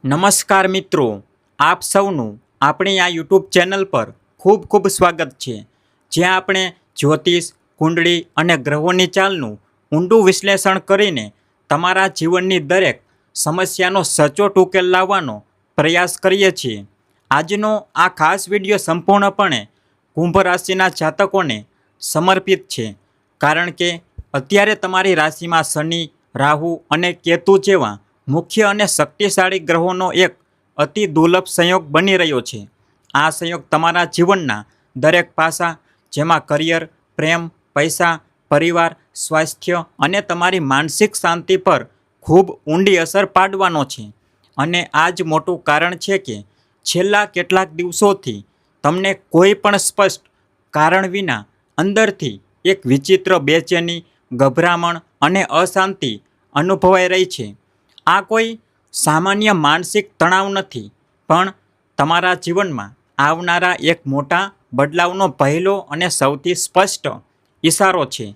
નમસ્કાર મિત્રો, આપ સૌનું આપણી આ યુટ્યુબ ચેનલ પર ખૂબ ખૂબ સ્વાગત છે, જ્યાં આપણે જ્યોતિષ, કુંડળી અને ગ્રહોની ચાલનું ઊંડું વિશ્લેષણ કરીને તમારા જીવનની દરેક સમસ્યાનો સચોટ ઉકેલ લાવવાનો પ્રયાસ કરીએ છીએ. આજનો આ ખાસ વિડીયો સંપૂર્ણપણે કુંભ રાશિના જાતકોને સમર્પિત છે, કારણ કે અત્યારે તમારી રાશિમાં શનિ, રાહુ અને કેતુ જેવા મુખ્ય અને શક્તિશાળી ગ્રહોનો એક અતિ દુર્લભ સંયોગ બની રહ્યો છે. આ સંયોગ તમારા જીવનના દરેક પાસા, જેમાં કરિયર, પ્રેમ, પૈસા, પરિવાર, સ્વાસ્થ્ય અને તમારી માનસિક શાંતિ પર ખૂબ ઊંડી અસર પાડવાનો છે. અને આ જ મોટું કારણ છે કે છેલ્લા કેટલાક દિવસોથી તમને કોઈ પણ સ્પષ્ટ કારણ વિના અંદરથી એક વિચિત્ર બેચેની, ગભરામણ અને અશાંતિ અનુભવાઈ રહી છે. આ કોઈ સામાન્ય માનસિક તણાવ નથી, પણ તમારા જીવનમાં આવનારા એક મોટા બદલાવનો પહેલો અને સૌથી સ્પષ્ટ ઇશારો છે.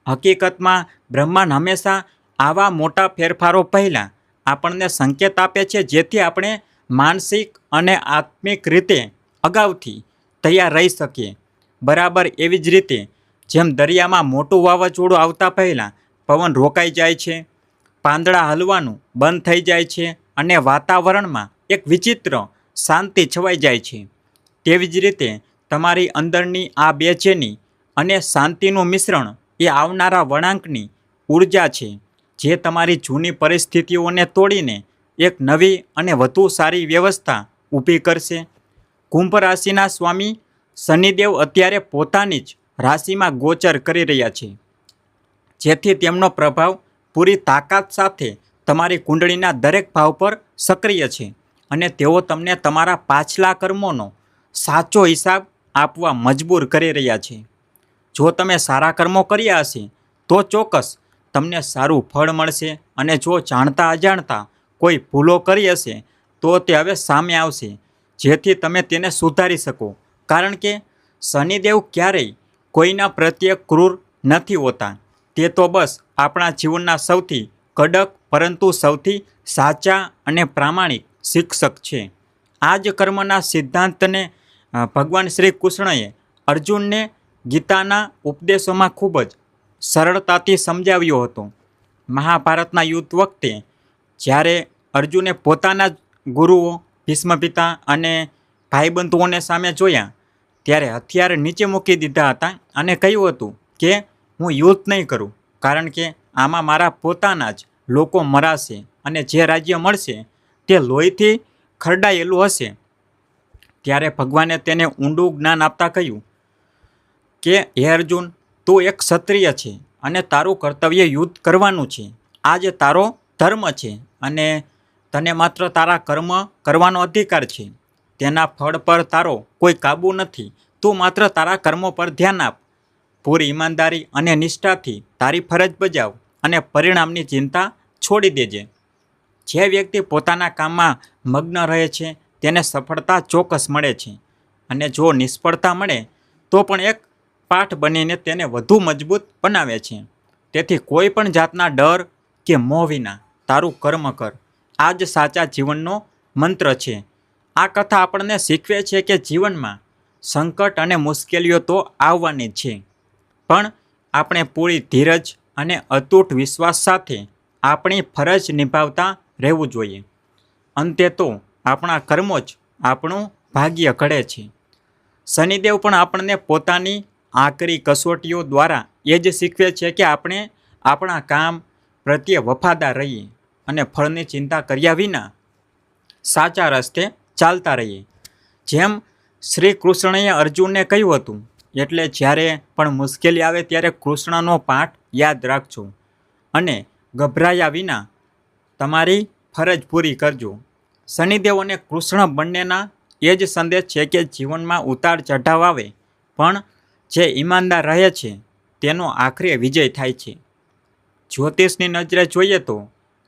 હકીકતમાં બ્રહ્માંડ હંમેશા આવા મોટા ફેરફારો પહેલાં આપણને સંકેત આપે છે, જેથી આપણે માનસિક અને આત્મિક રીતે અગાઉથી તૈયાર રહી શકીએ. બરાબર એવી જ રીતે જેમ દરિયામાં મોટું વાવાઝોડું આવતા પહેલાં પવન રોકાઈ જાય છે, પાંદડા હલવાનું બંધ થઈ જાય છે અને વાતાવરણમાં એક વિચિત્ર શાંતિ છવાઈ જાય છે, તેવી જ રીતે તમારી અંદરની આ બેચેની અને શાંતિનું મિશ્રણ એ આવનારા વળાંકની ઊર્જા છે, જે તમારી જૂની પરિસ્થિતિઓને તોડીને એક નવી અને વધુ સારી વ્યવસ્થા ઊભી કરશે. કુંભ રાશિના સ્વામી શનિદેવ અત્યારે પોતાની જ રાશિમાં ગોચર કરી રહ્યા છે, જેથી તેમનો પ્રભાવ પૂરી તાકાત સાથે તમારી કુંડળીના દરેક ભાવ પર સક્રિય છે અને તેઓ તમને તમારા પાછલા કર્મોનો સાચો હિસાબ આપવા મજબૂર કરી રહ્યા છે. જો તમે સારા કર્મો કર્યા હશે તો ચોક્કસ તમને સારું ફળ મળશે, અને જો જાણતા અજાણતા કોઈ ભૂલો કરી હશે તો તે હવે સામે આવશે, જેથી તમે તેને સુધારી શકો. કારણ કે શનિદેવ ક્યારેય કોઈના પ્રત્યે ક્રૂર નથી હોતા. તે તો બસ આપણા જીવનના સૌથી કડક પરંતુ સૌથી સાચા અને પ્રામાણિક શિક્ષક છે. આ જ કર્મના સિદ્ધાંતને ભગવાન શ્રી કૃષ્ણએ અર્જુનને ગીતાના ઉપદેશોમાં ખૂબ જ સરળતાથી સમજાવ્યો હતો. મહાભારતના યુદ્ધ વખતે જ્યારે અર્જુને પોતાના જ ગુરુઓ ભીષ્મ પિતા અને ભાઈબંધુઓને સામે જોયા, ત્યારે હથિયાર નીચે મૂકી દીધા હતા અને કહ્યું હતું કે હું યુદ્ધ નહીં કરું, કારણ કે આમાં મારા પોતાના જ લોકો મરાશે અને જે રાજ્ય મળશે તે લોહીથી ખરડાયેલું હશે. ત્યારે ભગવાને તેને ઊંડું જ્ઞાન આપતા કહ્યું કે હે અર્જુન, તું એક ક્ષત્રિય છે અને તારું કર્તવ્ય યુદ્ધ કરવાનું છે. આ જ તારો ધર્મ છે અને તને માત્ર તારા કર્મ કરવાનો અધિકાર છે. તેના ફળ પર તારો કોઈ કાબુ નથી. તું માત્ર તારા કર્મો પર ધ્યાન આપ, પૂરી ઈમાનદારી અને નિષ્ઠાથી તારી ફરજ બજાવ અને પરિણામની ચિંતા છોડી દેજે. જે વ્યક્તિ પોતાના કામમાં મગ્ન રહે છે તેને સફળતા ચોક્કસ મળે છે, અને જો નિષ્ફળતા મળે તો પણ એક પાઠ બનીને તેને વધુ મજબૂત બનાવે છે. તેથી કોઈ પણ જાતના ડર કે મોહ વિના તારું કર્મ કર. આ જ સાચા જીવનનો મંત્ર છે. આ કથા આપણને શીખવે છે કે જીવનમાં સંકટ અને મુશ્કેલીઓ તો આવવાની જ છે, પણ આપણે પૂરી ધીરજ અને અતૂટ વિશ્વાસ સાથે આપણી ફરજ નિભાવતા રહેવું જોઈએ. અંતે તો આપણા કર્મો જ આપણું ભાગ્ય ઘડે છે. શનિદેવ પણ આપણને પોતાની આકરી કસોટીઓ દ્વારા એ જ શીખવે છે કે આપણે આપણા કામ પ્રત્યે વફાદાર રહીએ અને ફળની ચિંતા કર્યા વિના સાચા રસ્તે ચાલતા રહીએ. જેમ શ્રી કૃષ્ણએ અર્જુનને કહ્યું હતું, એટલે જ્યારે પણ મુશ્કેલી આવે ત્યારે કૃષ્ણનો પાઠ યાદ રાખજો અને ગભરાયા વિના તમારી ફરજ પૂરી કરજો. શનિદેવ અને કૃષ્ણ બંનેના એ જ સંદેશ છે કે જીવનમાં ઉતાર ચઢાવ આવે, પણ જે ઈમાનદાર રહે છે તેનો આખરે વિજય થાય છે. જ્યોતિષની નજરે જોઈએ તો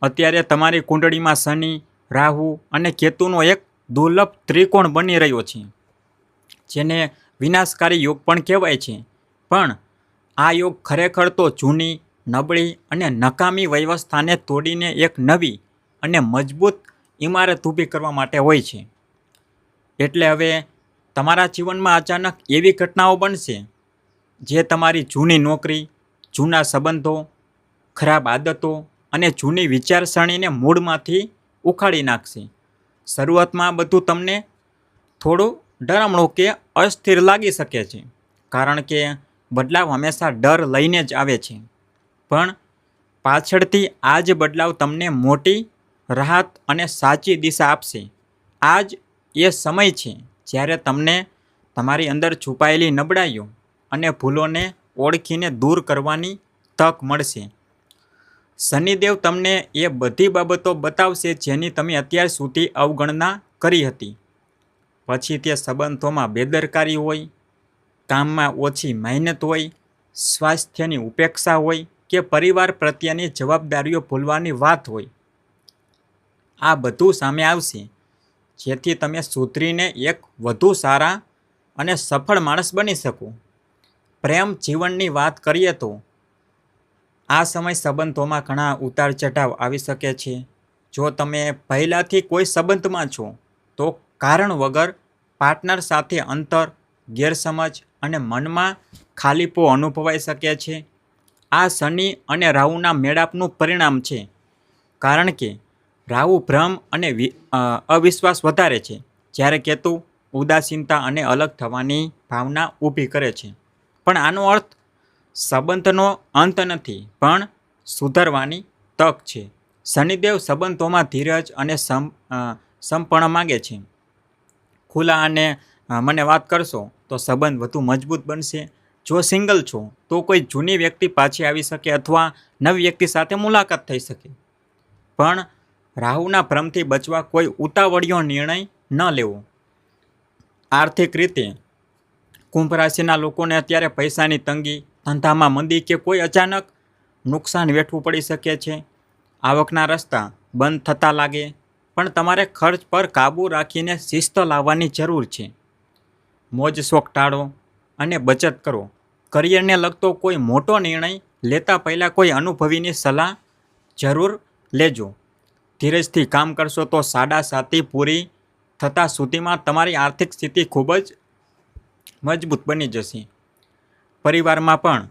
અત્યારે તમારી કુંડળીમાં શનિ, રાહુ અને કેતુનો એક દુર્લભ ત્રિકોણ બની રહ્યો છે, જેને વિનાશકારી યોગ પણ કહેવાય છે. પણ આ યોગ ખરેખર તો જૂની, નબળી અને નકામી વ્યવસ્થાને તોડીને એક નવી અને મજબૂત ઇમારત ઊભી કરવા માટે હોય છે. એટલે હવે તમારા જીવનમાં અચાનક એવી ઘટનાઓ બનશે જે તમારી જૂની નોકરી, જૂના સંબંધો, ખરાબ આદતો અને જૂની વિચારસરણીને મૂળમાંથી ઉખાડી નાખશે. શરૂઆતમાં આ બધું તમને થોડું ડરામણું કે અસ્થિર લાગી શકે છે, કારણ કે બદલાવ હંમેશા ડર લઈને જ આવે છે. પણ પાછળથી આ જ બદલાવ તમને મોટી રાહત અને સાચી દિશા આપશે. આ જ એ સમય છે જ્યારે તમને તમારી અંદર છુપાયેલી નબળાઈઓ અને ભૂલોને ઓળખીને દૂર કરવાની તક મળશે. શનિદેવ તમને એ બધી બાબતો બતાવશે જેની તમે અત્યાર સુધી અવગણના કરી હતી. પછી તે સંબંધોમાં બેદરકારી હોય, કામમાં ઓછી મહેનત હોય, સ્વાસ્થ્યની ઉપેક્ષા હોય કે પરિવાર પ્રત્યેની જવાબદારીઓ ભૂલવાની વાત હોય. આ બધું સામે આવશે જેથી તમે સુધરીને એક વધુ સારા અને સફળ માણસ બની શકો. પ્રેમ જીવનની વાત કરીએ તો આ સમય સંબંધોમાં ઘણા ઉતાર ચઢાવ આવી શકે છે. જો તમે પહેલાંથી કોઈ સંબંધમાં છો તો કારણ વગર પાર્ટનર સાથે અંતર, ગેરસમજ અને મનમાં ખાલીપો અનુભવાઈ શકે છે. આ શનિ અને રાહુના મેળાપનું પરિણામ છે, કારણ કે રાહુ ભ્રમ અને અવિશ્વાસ વધારે છે, જ્યારે કેતુ ઉદાસીનતા અને અલગ થવાની ભાવના ઊભી કરે છે. પણ આનો અર્થ સંબંધનો અંત નથી, પણ સુધરવાની તક છે. શનિદેવ સંબંધોમાં ધીરજ અને સમપણ માગે છે. ખુલ્લા અને મને વાત કરશો તો સંબંધ વધુ મજબૂત બનશે. જો સિંગલ છો તો કોઈ જૂની વ્યક્તિ પાછી આવી શકે અથવા નવી વ્યક્તિ સાથે મુલાકાત થઈ શકે. પણ રાહુના ભ્રમથી બચવા કોઈ ઉતાવળિયો નિર્ણય ન લેવો. આર્થિક રીતે કુંભ રાશિના લોકોને અત્યારે પૈસાની તંગી, ધંધામાં મંદી કે કોઈ અચાનક નુકસાન વેઠવું પડી શકે છે. આવકના રસ્તા બંધ થતા લાગે, પણ તમારે ખર્ચ પર કાબૂ રાખીને શિસ્ત લાવવાની જરૂર છે. મોજ શોખ ટાળો અને બચત કરો. કરિયરને લગતો કોઈ મોટો નિર્ણય લેતા પહેલાં કોઈ અનુભવીની સલાહ જરૂર લેજો. ધીરજથી કામ કરશો તો સાડાસાતી પૂરી થતાં સુધીમાં તમારી આર્થિક સ્થિતિ ખૂબ જ મજબૂત બની જશે. પરિવારમાં પણ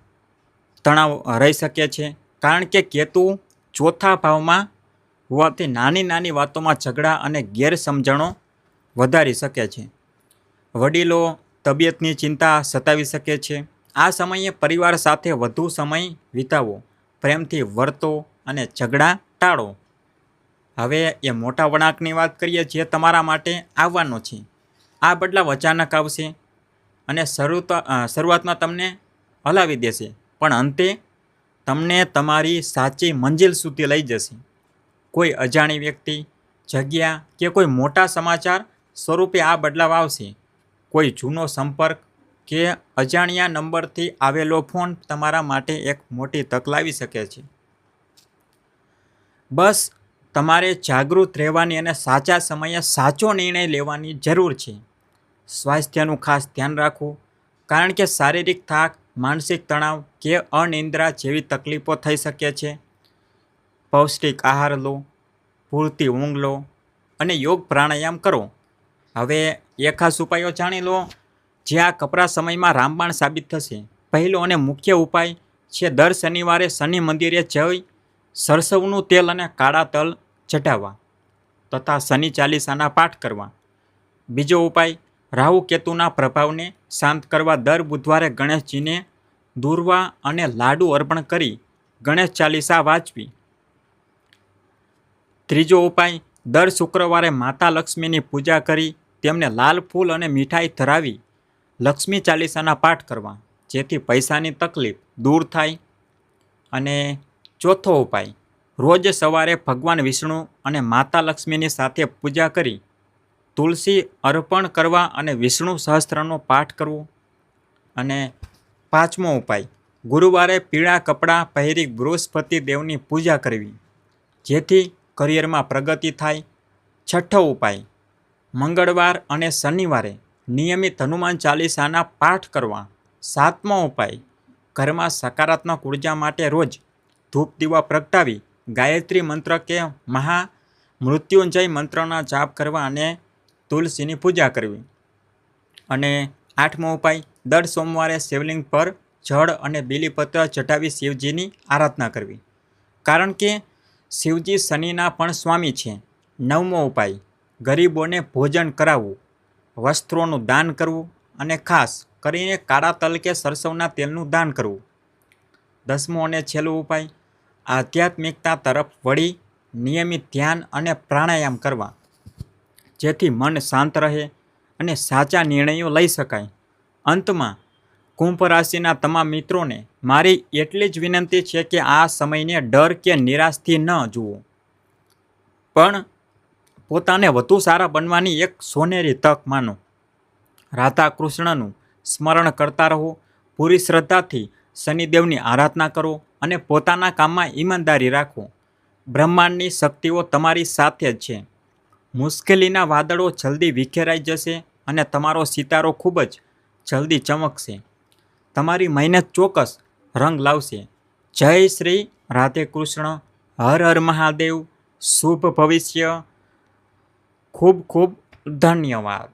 તણાવ રહી શકે છે, કારણ કે કેતુ ચોથા ભાવમાં હોવાથી નાની નાની વાતોમાં ઝઘડા અને ગેરસમજણો વધારી શકે છે. વડીલો તબિયતની ચિંતા સતાવી શકે છે. આ સમયે પરિવાર સાથે વધુ સમય વિતાવો, પ્રેમથી વર્તો અને ઝઘડા ટાળો. હવે એ મોટા વળાંકની વાત કરીએ જે તમારા માટે આવવાનો છે. આ બદલાવ અચાનક આવશે અને શરૂઆતમાં તમને હલાવી દેશે, પણ અંતે તમને તમારી સાચી મંજિલ સુધી લઈ જશે. કોઈ અજાણી વ્યક્તિ, જગ્યા કે કોઈ મોટા સમાચાર સ્વરૂપે આ બદલાવ આવશે. કોઈ જૂનો સંપર્ક કે અજાણ્યા નંબરથી આવેલો ફોન તમારા માટે એક મોટી તક લાવી શકે છે. બસ તમારે જાગૃત રહેવાની અને સાચા સમયે સાચો નિર્ણય લેવાની જરૂર છે. સ્વાસ્થ્યનું ખાસ ધ્યાન રાખવું, કારણ કે શારીરિક થાક, માનસિક તણાવ કે અનિદ્રા જેવી તકલીફો થઈ શકે છે. પૌષ્ટિક આહાર લો, પૂરતી ઊંઘ લો અને યોગ પ્રાણાયામ કરો. હવે એ ખાસ ઉપાયો જાણી લો જે આ કપરા સમયમાં રામબાણ સાબિત થશે. પહેલો અને મુખ્ય ઉપાય છે દર શનિવારે શનિ મંદિરે જઈ સરસવનું તેલ અને કાળા તલ ચઢાવવા તથા શનિ ચાલીસાના પાઠ કરવા. બીજો ઉપાય રાહુ કેતુના પ્રભાવને શાંત કરવા દર બુધવારે ગણેશજીને દૂર્વા અને લાડુ અર્પણ કરી ગણેશ ચાલીસા વાંચવી. ત્રીજો ઉપાય દર શુક્રવારે માતા લક્ષ્મીની પૂજા કરી તેમને લાલ ફૂલ અને મીઠાઈ ધરાવી લક્ષ્મી ચાલીસાના પાઠ કરવા, જેથી પૈસાની તકલીફ દૂર થાય. અને ચોથો ઉપાય રોજ સવારે ભગવાન વિષ્ણુ અને માતા લક્ષ્મીની સાથે પૂજા કરી તુલસી અર્પણ કરવા અને વિષ્ણુ સહસ્ત્રનો પાઠ કરવો. અને પાંચમો ઉપાય ગુરુવારે પીળા કપડાં પહેરી બૃહસ્પતિ દેવની પૂજા કરવી, જેથી કરિયરમાં પ્રગતિ થાય. છઠ્ઠો ઉપાય મંગળવાર અને શનિવારે નિયમિત હનુમાન ચાલીસાના પાઠ કરવા. સાતમો ઉપાય ઘરમાં સકારાત્મક ઉર્જા માટે રોજ ધૂપ દીવા પ્રગટાવી ગાયત્રી મંત્ર કે મૃત્યુંજય મંત્રના જાપ કરવા અને તુલસીની પૂજા કરવી. અને 8મો ઉપાય, દર સોમવારે શિવલિંગ પર જળ અને બીલીપત્ર ચઢાવી શિવજીની આરાધના કરવી, કારણ કે શિવજી શનિના પણ સ્વામી છે. 9મો ઉપાય, ગરીબોને ભોજન કરાવવું, વસ્ત્રોનું દાન કરવું અને ખાસ કરીને કાળા તલ કે સરસવના તેલનું દાન કરવું. 10મો અને છેલ્લો ઉપાય, આધ્યાત્મિકતા તરફ વળી નિયમિત ધ્યાન અને પ્રાણાયામ કરવા, જેથી મન શાંત રહે અને સાચા નિર્ણયો લઈ શકાય. અંતમાં કુંભ રાશિના તમામ મિત્રોને મારી એટલી જ વિનંતી છે કે આ સમયને ડર કે નિરાશથી ન જુઓ, પણ પોતાને વધુ સારા બનવાની એક સોનેરી તક માનો. રાધા કૃષ્ણનું સ્મરણ કરતા રહો, પૂરી શ્રદ્ધાથી શનિદેવની આરાધના કરો અને પોતાના કામમાં ઈમાનદારી રાખો. બ્રહ્માંડની શક્તિઓ તમારી સાથે જ છે. મુશ્કેલીના વાદળો જલ્દી વિખેરાઈ જશે અને તમારો સિતારો ખૂબ જ જલ્દી ચમકશે. તમારી મહેનત ચોક્કસ રંગ લાવશે. જય શ્રી રાધે કૃષ્ણ. હર હર મહાદેવ. શુભ ભવિષ્ય. ખૂબ ખૂબ ધન્યવાદ.